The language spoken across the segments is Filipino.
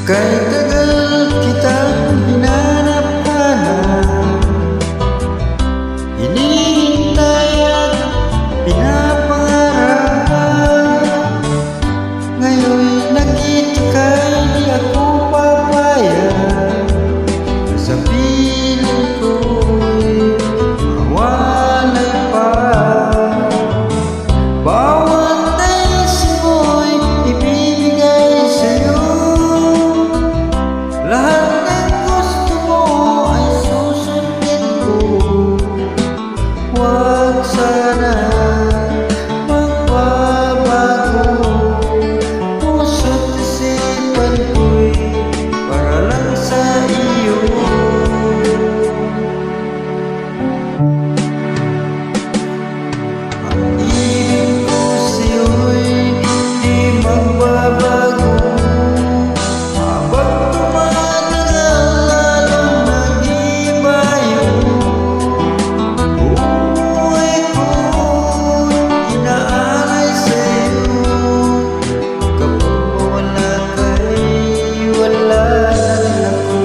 Kay tagal kitang hinanap-hanap, hinihintay at pinapangarap. Ngayon'y nakita ka'y di ako papayag, sa piling ko'y mawalay pa. Bawat nais mo'y ibibigay sa'yo, lahat ng gusto mo ay susundin ko. Huwag sana magbabago, puso't isipan ko'y para lang sa iyo. Ang ibig ko sa'yo'y di magbabago, habang tumatagal lalong nag-ibayo. Buhay ko'y inaalay sa'yo, kapag mawala ka'y wala na rin ako.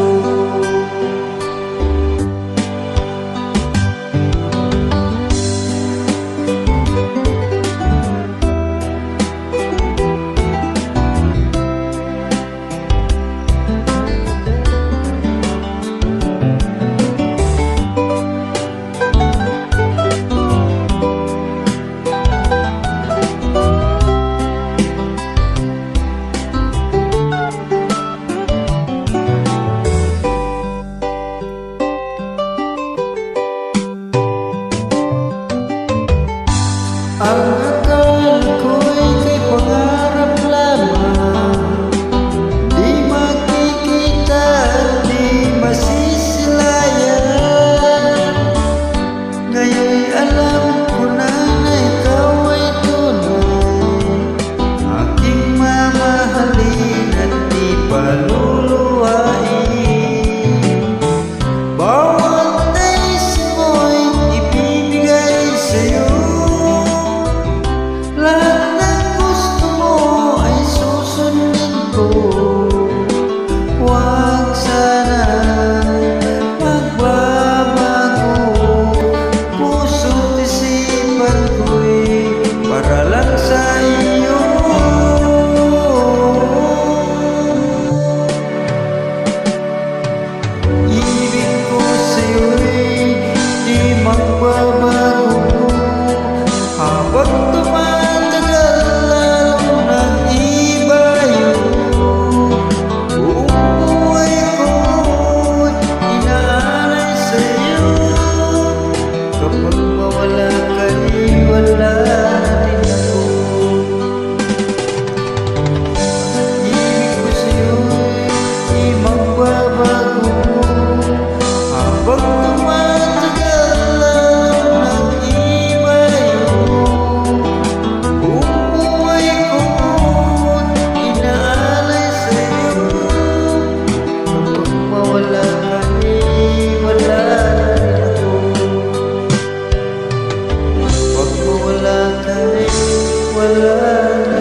Ang akala ko'y kay pangarap lamang, di makikita at di masisilayan. Ngayon'y alam ko na ikaw ay tunay, aking mamahalin at di paluluhain. Bawat nais mo'y ibibigay sa'yo, lahat ng gusto mo ay susundin ko. Huwag sana magbabago, puso't isipan ko'y para lang sa iyo. Ibig ko sa'yo'y di magbabago, habang tumatagal lalong nag-ibayo. Buong buhay ko'y inaalay sa'yo, kapag mawala ka'y wala na rin ako. Ibig ko sa'yo'y di magbabago, habang tumatagal lalong nag-ibayo. Buong buhay ko'y inaalay sa'yo, kapag mawala ka'y wala na rin ako. Kapag mawala ka'y wala na